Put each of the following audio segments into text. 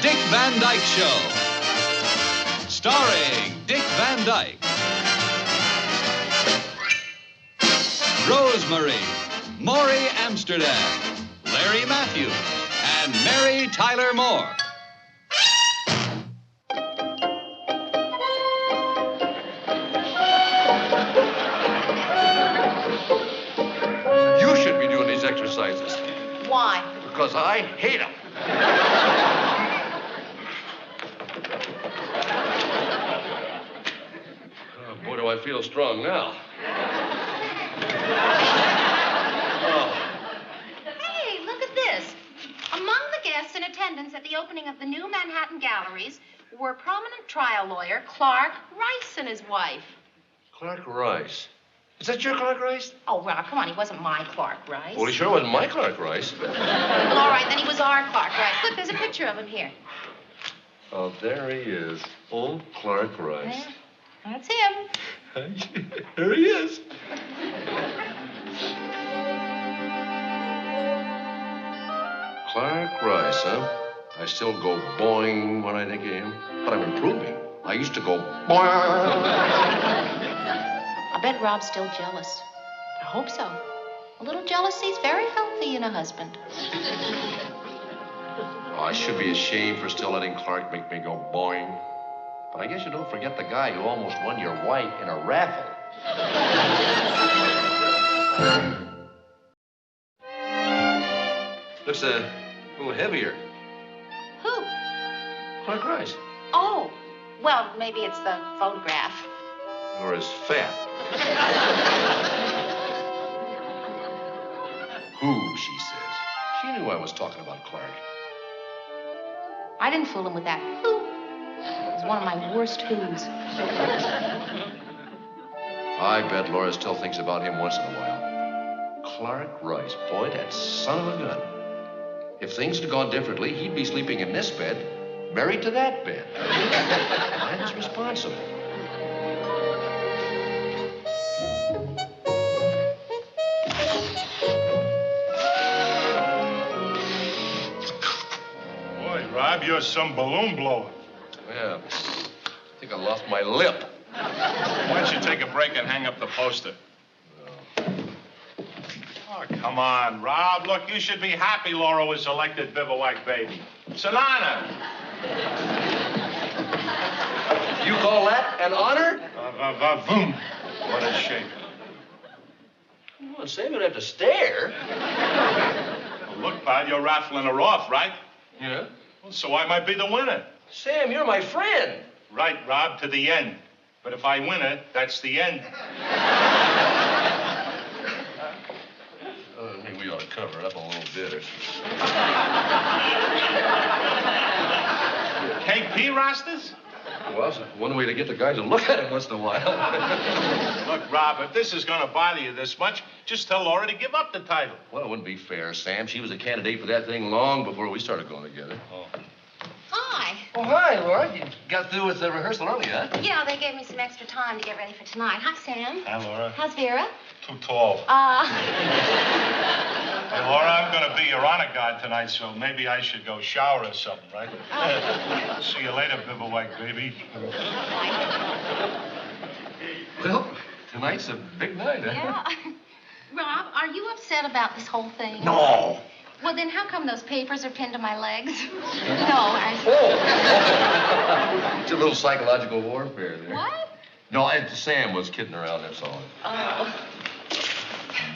Dick Van Dyke Show. Starring Dick Van Dyke. Rosemary, Maury Amsterdam, Larry Matthews, and Mary Tyler Moore. You should be doing these exercises. Why? Because I hate them. Oh, boy, do I feel strong now. Hey, look at this. Among the guests in attendance at the opening of the new Manhattan galleries were prominent trial lawyer Clark Rice and his wife. Clark Rice. Is that your Clark Rice? Oh, well, come on, he wasn't my Clark Rice. Well, he sure wasn't my Clark Rice. Well, all right, then he was our Clark Rice. Look, there's a picture of him here. Oh, there he is. Old Clark Rice. Yeah, that's him. There he is. Clark Rice, huh? I still go boing when I think of him. But I'm improving. I used to go boing. I bet Rob's still jealous. I hope so. A little jealousy's very healthy in a husband. Oh, I should be ashamed for still letting Clark make me go boing. But I guess you don't forget the guy who almost won your wife in a raffle. Looks a little heavier. Who? Clark Rice. Oh, well, maybe it's the photograph. Or is fat. Who, she says. She knew I was talking about Clark. I didn't fool him with that who. It's one of my worst who's. I bet Laura still thinks about him once in a while. Clark Rice, boy, that son of a gun. If things had gone differently, he'd be sleeping in this bed, married to that bed. That's responsible. Rob, you're some balloon blower. Yeah, I think I lost my lip. Why don't you take a break and hang up the poster? Oh, come on, Rob. Look, you should be happy Laura was elected Bivouac Baby. It's an honor. You call that an honor? Boom. What a shape. Well, Sam, you'd have to stare. Well, look, pal, you're raffling her off, right? Yeah? Well, so I might be the winner. Sam, you're my friend. Right, Rob, to the end. But if I win it, that's the end. I think we ought to cover it up a little bit or something. KP rosters? Well, it's one way to get the guys to look at it once in a while. Look, Rob, if this is going to bother you this much, just tell Laura to give up the title. Well, it wouldn't be fair, Sam. She was a candidate for that thing long before we started going together. Oh. Hi. Oh, hi, Laura. You got through with the rehearsal early, huh? Yeah, they gave me some extra time to get ready for tonight. Hi, Sam. Hi, Laura. How's Vera? Too tall. Hey, Laura, I'm going to be your honor guard tonight, so maybe I should go shower or something, right? Oh. See you later, Bivouac Baby. Well, tonight's a big night, huh? Yeah. Rob, are you upset about this whole thing? No. Well, then how come those papers are pinned to my legs? No, Oh. It's a little psychological warfare there. What? No, Sam was kidding around, that's all. Oh.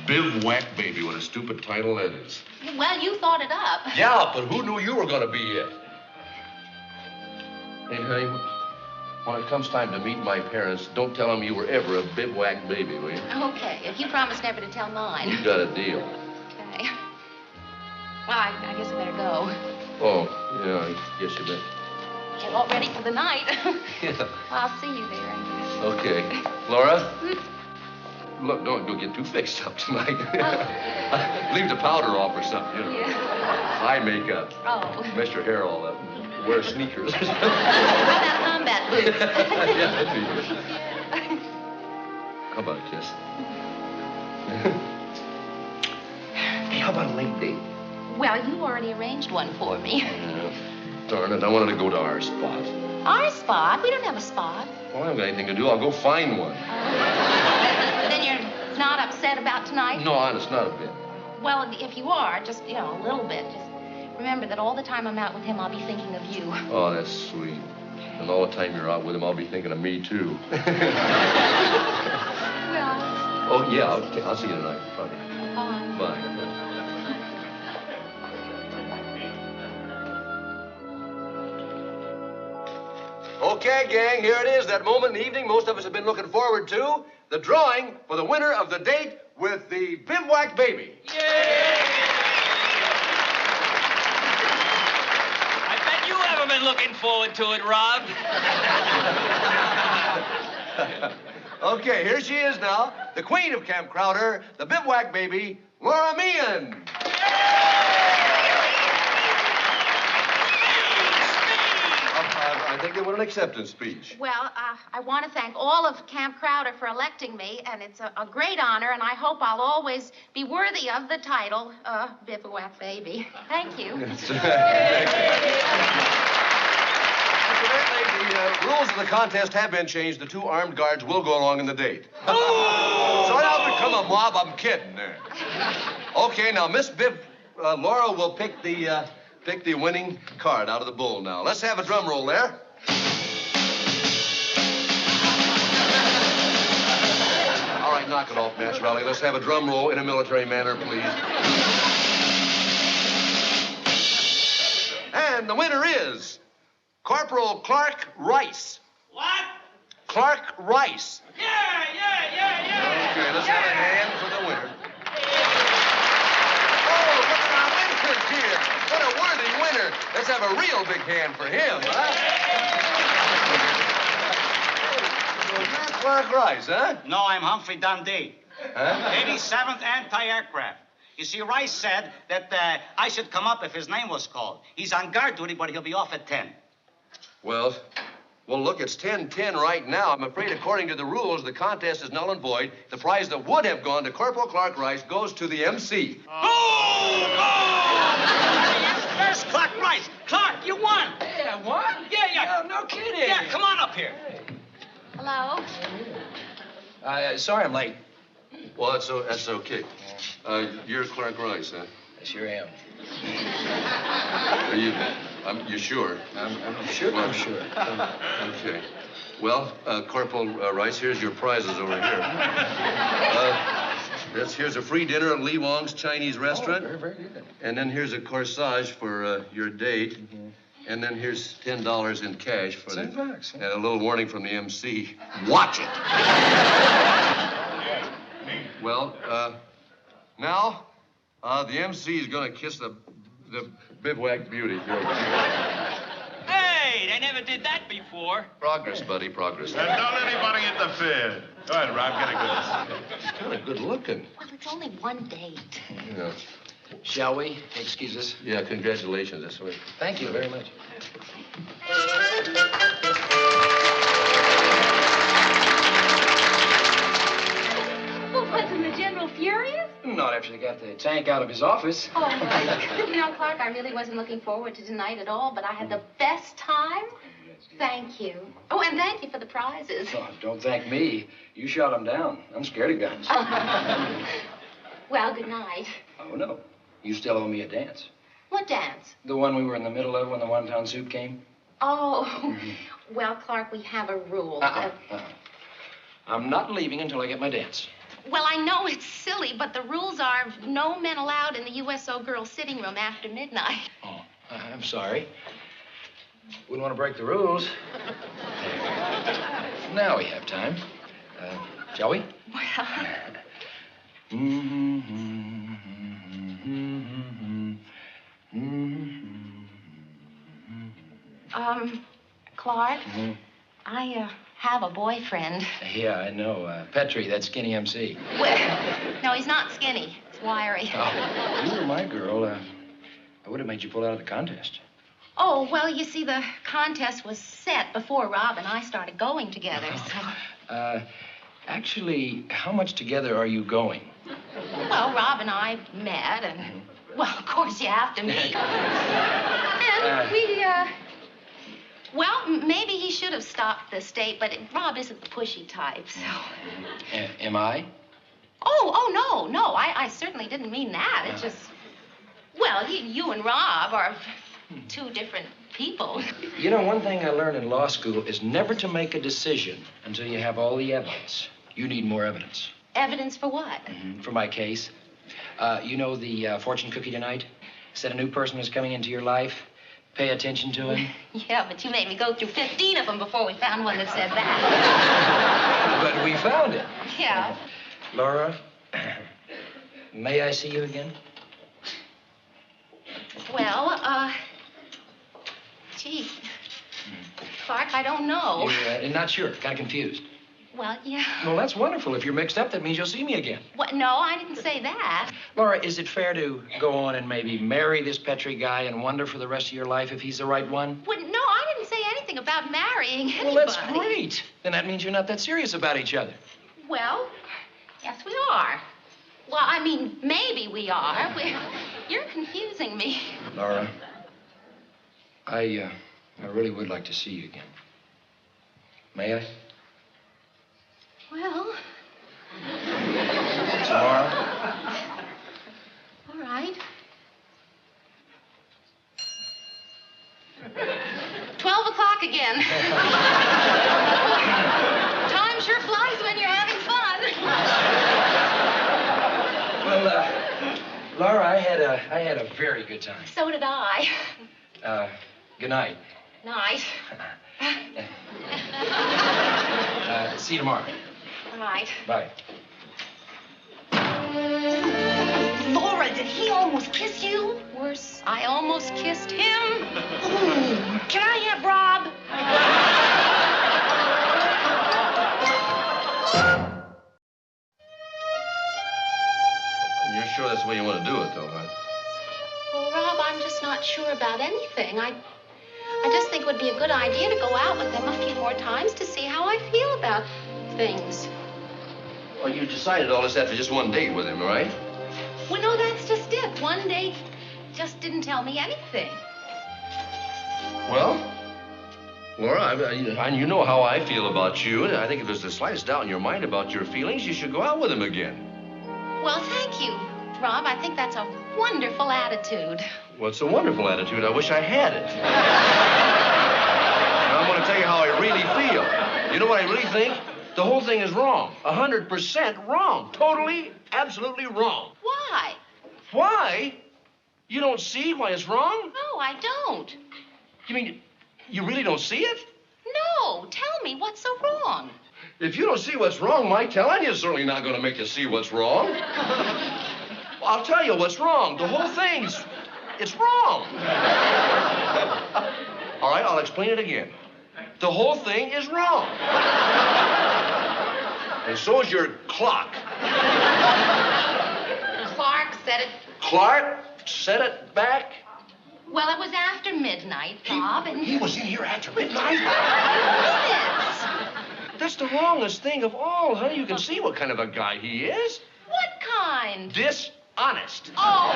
Bivouac Baby, what a stupid title that is. Well, you thought it up. Yeah, but who knew you were going to be it? Hey, honey, when it comes time to meet my parents, don't tell them you were ever a Bivouac Baby, will you? Okay, if you promise never to tell mine. You got a deal. Okay. Well, I guess I better go. Oh, yeah, I guess you bet. Get all ready for the night. Yeah. I'll see you there, I guess. Okay. Laura? Look, don't get too fixed up tonight. Leave the powder off or something, you know. Yeah. Eye makeup. Oh. Mess your hair all up. Wear sneakers. How about combat boots? Yeah, that'd be good. How about a kiss? Hey, how about a late date? Well, you already arranged one for me. Yeah. Darn it, I wanted to go to our spot. Our spot? We don't have a spot. Well, I haven't got anything to do. I'll go find one. Then you're not upset about tonight? No, honest, not a bit. Well, if you are, just, a little bit. Just remember that all the time I'm out with him, I'll be thinking of you. Oh, that's sweet. And all the time you're out with him, I'll be thinking of me, too. Well... Oh, yeah, I'll see you tonight. Bye. Bye. Okay, gang, here it is, that moment in the evening most of us have been looking forward to. The drawing for the winner of the date with the Bivouac Baby. Yay! I bet you haven't been looking forward to it, Rob. Okay, here she is now, the queen of Camp Crowder, the Bivouac Baby, Laura Meehan. I think they want an acceptance speech. Well, I want to thank all of Camp Crowder for electing me, and it's a great honor, and I hope I'll always be worthy of the title, Bivouac Baby. Thank you. Incidentally, the rules of the contest have been changed. The 2 armed guards will go along in the date. Oh! So it don't become a mob. I'm kidding there. Okay, now, Miss Laura will pick the winning card out of the bowl now. Let's have a drum roll there. All right, knock it off, Naturally. Let's have a drum roll in a military manner, please. And the winner is Corporal Clark Rice. What? Clark Rice. Yeah. Okay, let's have a hand for the winner. Oh, look at our winner here. What a worthy winner. Let's have a real big hand for him, huh? So you're Clark Rice, huh? No, I'm Humphrey Dundee. Huh? 87th Anti-Aircraft. You see, Rice said that I should come up if his name was called. He's on guard duty, but he'll be off at 10. Well, look, it's 10-10 right now. I'm afraid, according to the rules, the contest is null and void. The prize that would have gone to Corporal Clark Rice goes to the MC. There's Clark Rice. Clark, you won. Hey, I won? Yeah. No kidding. Yeah, come on up here. Hello? Sorry I'm late. Well, that's okay. You're Clark Rice, huh? I sure am. You sure? I'm sure. I'm sure. Okay. Well, Corporal Rice, here's your prizes over here. Here's a free dinner at Lee Wong's Chinese restaurant. Oh, very good. And then here's a corsage for your date. Mm-hmm. And then here's $10 in cash for $10, yeah. And a little warning from the MC. Watch it. Well, now, the MC is going to kiss the Bivouac Beauty. Hey, they never did that before. Progress, buddy, progress. And don't anybody interfere. Go ahead, Rob, get a good. She's kind of good looking. Well, it's only one date. Yeah. Shall we? Excuse us. Yeah, congratulations. That's right. Thank you very much. Well, wasn't the General furious? Not after they got the tank out of his office. Oh, Clark, I really wasn't looking forward to tonight at all, but I had the best time. Thank you. Oh, and thank you for the prizes. Oh, don't thank me. You shot him down. I'm scared of guns. Well, good night. Oh, no. You still owe me a dance. What dance? The one we were in the middle of when the one-pound soup came. Oh, well, Clark, we have a rule. I'm not leaving until I get my dance. Well, I know it's silly, but the rules are no men allowed in the USO girls' sitting room after midnight. Oh, I'm sorry. Wouldn't want to break the rules. Now we have time. Shall we? Well... Clark, I have a boyfriend. Yeah, I know. Petrie, that skinny MC. Well, no, he's not skinny. He's wiry. Oh, you were my girl. I would have made you pull out of the contest. Oh, well, you see, the contest was set before Rob and I started going together, so... Actually, how much together are you going? Well, Rob and I met, and... Well, of course, you have to meet. And we Well, maybe he should have stopped this date, but Rob isn't the pushy type, so... Am I? Oh, no. I certainly didn't mean that. It's just... Well, you and Rob are two different people. You know, one thing I learned in law school is never to make a decision until you have all the evidence. You need more evidence. Evidence for what? For my case. You know the fortune cookie tonight? Said a new person was coming into your life. Pay attention to him. Yeah, but you made me go through 15 of them before we found one that said that. But we found it. Yeah. Laura, may I see you again? Well, gee, Clark, I don't know. You're not sure, kind of confused. Well, yeah. Well, that's wonderful. If you're mixed up, that means you'll see me again. What? No, I didn't say that. Laura, is it fair to go on and maybe marry this Petrie guy and wonder for the rest of your life if he's the right one? Well, no, I didn't say anything about marrying anybody. Well, that's great. Then that means you're not that serious about each other. Well, yes, we are. Well, I mean, maybe we are. You're confusing me. Laura, I really would like to see you again. May I? Well... Tomorrow? All right. 12 o'clock again. Time sure flies when you're having fun. Well, Laura, I had a very good time. So did I. Good night. Night. See you tomorrow. All right. Bye. Laura, did he almost kiss you? Worse, I almost kissed him. Ooh. Can I have Rob? You're sure that's the way you want to do it, though, huh? Well, Rob, I'm just not sure about anything. I just think it would be a good idea to go out with him a few more times to see how I feel about things. Well, you decided all this after just one date with him, right? Well, no, that's just it. One date just didn't tell me anything. Well, Laura, you know how I feel about you. I think if there's the slightest doubt in your mind about your feelings, you should go out with him again. Well, thank you, Rob. I think that's a wonderful attitude. Well, it's a wonderful attitude. I wish I had it. Now, I'm going to tell you how I really feel. You know what I really think? The whole thing is wrong. 100% wrong. Totally, absolutely wrong. Why? Why? You don't see why it's wrong? No, I don't. You mean you really don't see it? No, tell me what's so wrong. If you don't see what's wrong, my telling you is certainly not going to make you see what's wrong. Well, I'll tell you what's wrong. The whole thing's... it's wrong. All right, I'll explain it again. The whole thing is wrong. And so is your clock. Clark said it. Clark set it back? Well, it was after midnight, Bob, and... He was in here after midnight? Yes. That's the wrongest thing of all, honey. You can see what kind of a guy he is. What kind? Dishonest. Oh.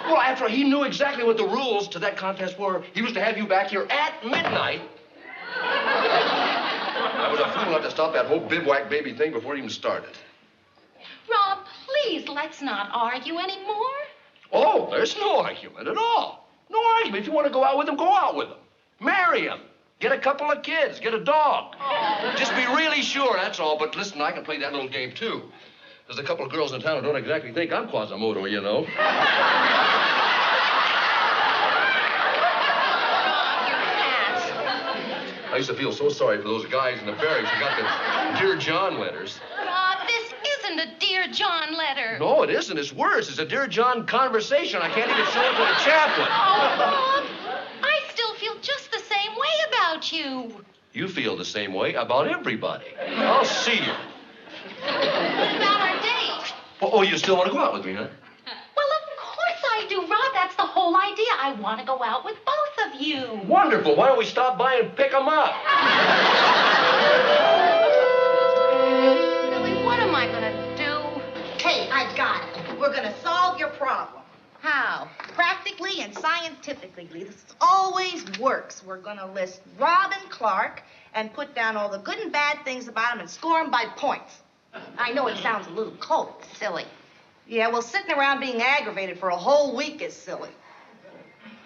Well, after he knew exactly what the rules to that contest were, he was to have you back here at midnight. I was a fool enough to stop that whole bivouac baby thing before it even started. Rob, please, let's not argue anymore. Oh, there's no argument at all. No argument. If you want to go out with him, go out with him. Marry him. Get a couple of kids. Get a dog. Oh. Just be really sure, that's all. But listen, I can play that little game, too. There's a couple of girls in town who don't exactly think I'm Quasimodo, you know. I used to feel so sorry for those guys in the barracks who got the Dear John letters. Rob, this isn't a Dear John letter. No, it isn't. It's worse. It's a Dear John conversation. I can't even show it to the chaplain. Oh, Bob, I still feel just the same way about you. You feel the same way about everybody. I'll see you. What about our date? Oh, you still want to go out with me, huh? Well, of course I do, Rob. That's the whole idea. I want to go out with both of you. Wonderful. Why don't we stop by and pick them up? Really, what am I going to do? Hey, I got it. We're gonna solve your problem. How? Practically scientifically and scientifically, this always works. We're going to list Rob and Clark and put down all the good and bad things about them and score them by points. I know it sounds a little cold. Silly. Yeah, well, sitting around being aggravated for a whole week is silly.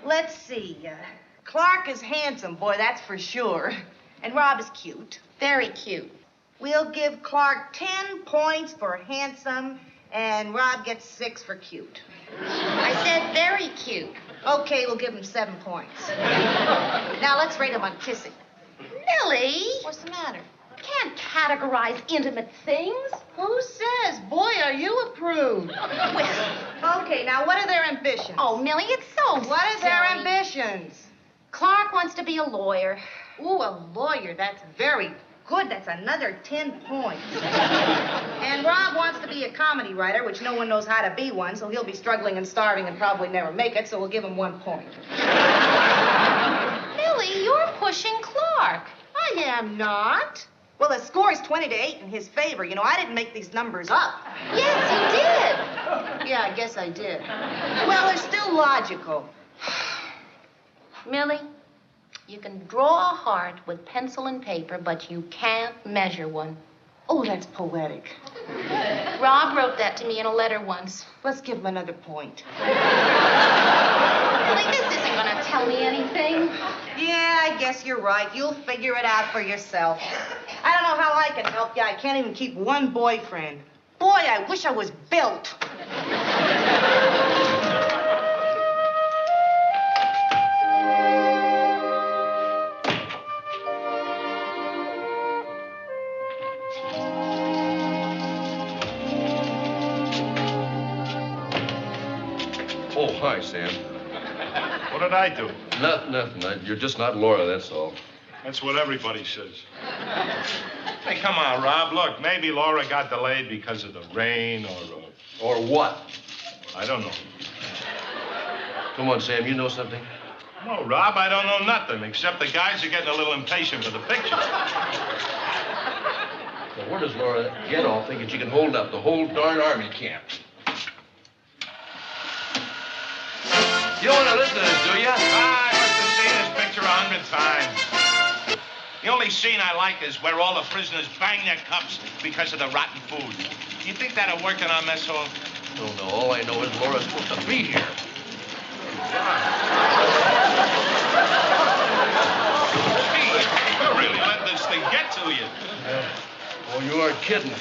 Let's see. Clark is handsome, boy, that's for sure. And Rob is cute. Very cute. We'll give Clark 10 points for handsome, and Rob gets 6 for cute. I said very cute. Okay, we'll give him 7 points. Now let's rate him on kissing. Millie! What's the matter? Can't categorize intimate things. Who says? Boy, are you a prude. Well, Okay, now what are their ambitions? oh, Millie, it's so What are their silly. ambitions? Clark wants to be a lawyer. Ooh, a lawyer. That's very good. That's another 10 points. And Rob wants to be a comedy writer, which no one knows how to be one, so he'll be struggling and starving and probably never make it, so we'll give him 1 point. Millie, you're pushing Clark. I am not. Well, the score is 20-8 in his favor. You know, I didn't make these numbers up. Yes, you did. Yeah, I guess I did. Well, they're still logical. Millie, you can draw a heart with pencil and paper, but you can't measure one. Oh, that's poetic. Rob wrote that to me in a letter once. Let's give him another point. Millie, this isn't going to tell me anything. Yeah, I guess you're right. You'll figure it out for yourself. I don't know how I can help you. I can't even keep one boyfriend. Boy, I wish I was built. Oh, hi, Sam. What did I do? Nothing. You're just not Laura, that's all. That's what everybody says. Hey, come on, Rob. Look, maybe Laura got delayed because of the rain Or what? I don't know. Come on, Sam, you know something? No, Rob, I don't know nothing, except the guys are getting a little impatient for the picture. Now, where does Laura get off thinking she can hold up the whole darn army camp? You don't want to listen to this, do you? I must have seen this picture 100 times. The only scene I like is where all the prisoners bang their cups because of the rotten food. You think that'll work in our mess hall? No. All I know is Laura's supposed to be here. Gee, you're really letting this thing get to you. Oh, you aren't kidding.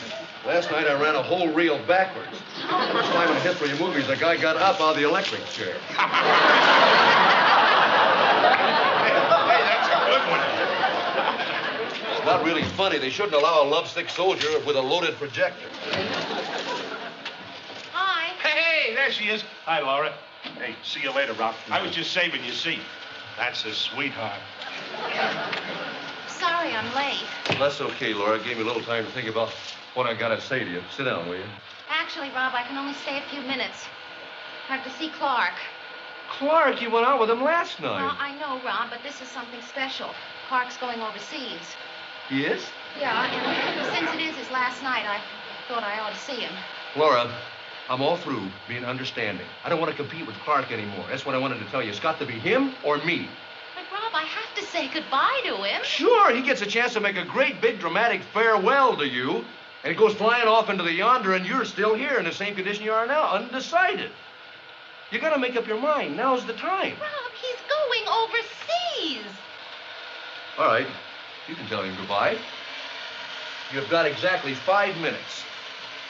Last night I ran a whole reel backwards. First time in history of movies, the guy got up out of the electric chair. Hey, that's a good one. It's not really funny. They shouldn't allow a lovesick soldier with a loaded projector. Hi. Hey, there she is. Hi, Laura. Hey, see you later, Rob. I was just saving your seat. That's a sweetheart. Sorry I'm late. That's okay, Laura. It gave me a little time to think about what I gotta say to you. Sit down, will you? Actually, Rob, I can only stay a few minutes. I have to see Clark. Clark, you went out with him last night. Well, I know, Rob, but this is something special. Clark's going overseas. He is? Yeah, and since it is his last night, I thought I ought to see him. Laura, I'm all through being understanding. I don't want to compete with Clark anymore. That's what I wanted to tell you. It's got to be him or me. But, Rob, I have to say goodbye to him. Sure, he gets a chance to make a great, big, dramatic farewell to you, and he goes flying off into the yonder, and you're still here in the same condition you are now, undecided. You got to make up your mind. Now's the time. Rob, he's going overseas. All right, you can tell him goodbye. You've got exactly 5 minutes.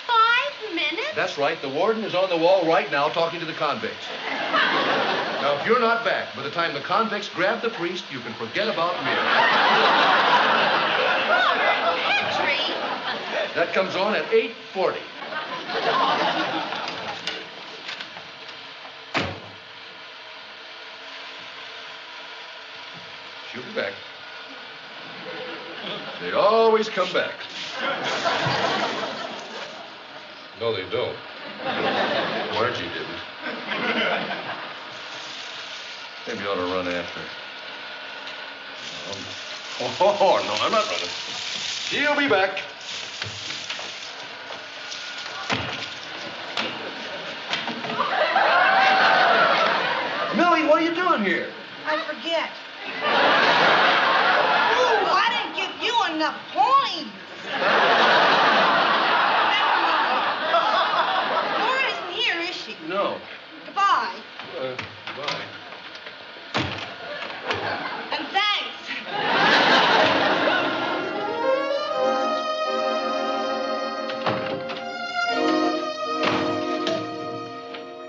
5 minutes? That's right. The warden is on the wall right now talking to the convicts. Now, if you're not back by the time the convicts grab the priest, you can forget about me. Rob Petrie. That comes on at 8:40. She'll be back. They always come back. No, they don't. Margie didn't. Maybe you ought to run after her. Oh, no, I'm not running. She'll be back. Millie, here? I forget. Ooh, I didn't give you enough points. Never mind. Laura isn't here, is she? No. Goodbye. Bye. And thanks.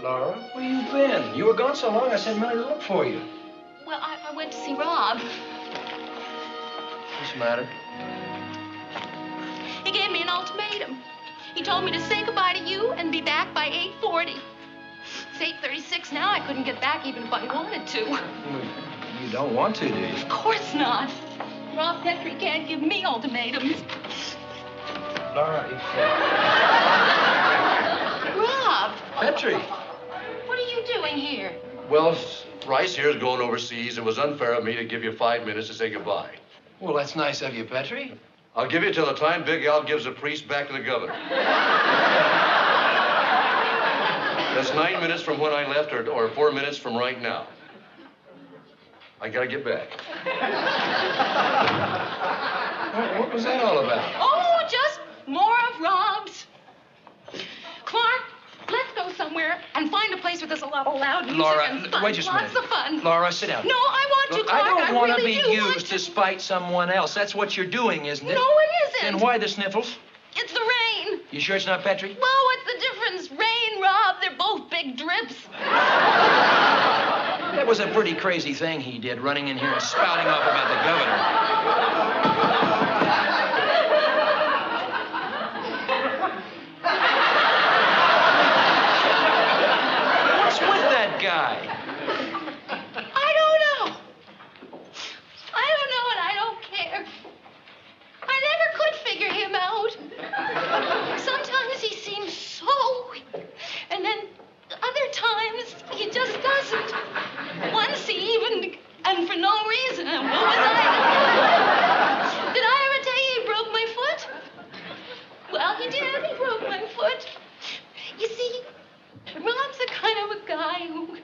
Laura, where you been? You were gone so long, I sent Millie to look for you. Well, I went to see Rob. What's the matter? He gave me an ultimatum. He told me to say goodbye to you and be back by 8:40. It's 8:36 now. I couldn't get back even if I wanted to. You don't want to, do you? Of course not. Rob Petrie can't give me ultimatums. Laura, if... Rob! Petrie! What are you doing here? Well, Rice here's going overseas. It was unfair of me to give you 5 minutes to say goodbye. Well, that's nice of you, Petrie. I'll give you till the time Big Al gives the priest back to the governor. That's 9 minutes from when I left, or 4 minutes from right now. I gotta get back. What was that all about? Oh, just more of Rob's. Clark, let's go somewhere and find a place where there's a lot of loud music Laura, and fun. wait just a minute. Lots of fun. Laura, sit down. No, I want Look, to, Clark. I don't want to really be do want used to spite someone else. That's what you're doing, isn't it? No, it isn't. Then why the sniffles? It's the rain. You sure it's not Petrie? Well, what's the difference? Rain, Rob, they're both big drips. That was a pretty crazy thing he did, running in here and spouting off about the governor. What's with that guy? I don't know. I don't know and I don't care. I never could figure him out. Sometimes he seems so, and then other times he just doesn't. Once he even, and for no reason, and what was I? Did I ever tell you he broke my foot? Well, he did. He broke my foot. You see, Rob's the kind of a guy who,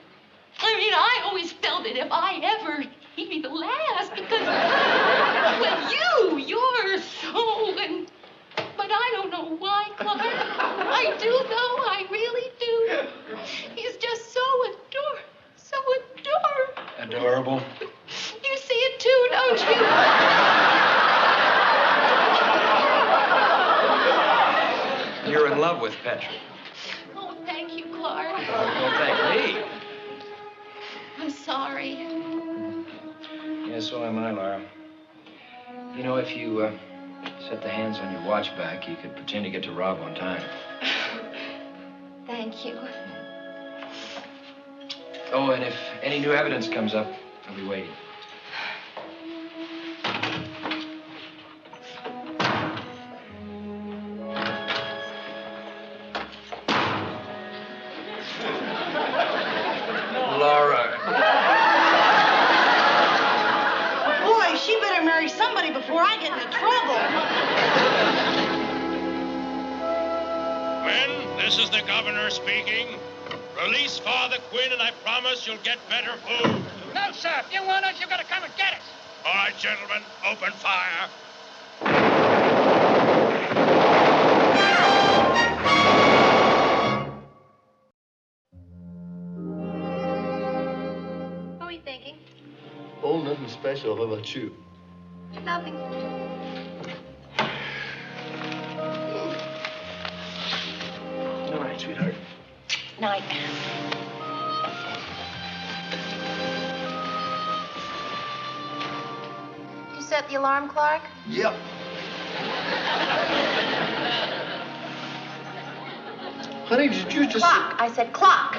I always felt that if I ever, he'd be the last because, well, you're so, but I don't know why, Clark. I do, though. I really do. He's just so adorable. Adorable. You see it too, don't you? You're in love with Petrie. Oh, thank you, Clark. Don't thank me. I'm sorry. Yes, so am I, Laura. You know, if you set the hands on your watch back, you could pretend to get to Rob on time. Thank you. Oh, and if any new evidence comes up, I'll be waiting. Laura. Boy, she better marry somebody before I get into trouble. Men, this is the governor speaking. Release Father Quinn, and I promise you'll get better food. No, sir. If you want us, you gotta come and get us. All right, gentlemen, open fire. What were you thinking? Oh, nothing special. How about you? Nothing. All right, sweetheart. Night. You set the alarm, Clark? Yep. Honey, did you just... Clock. I said clock.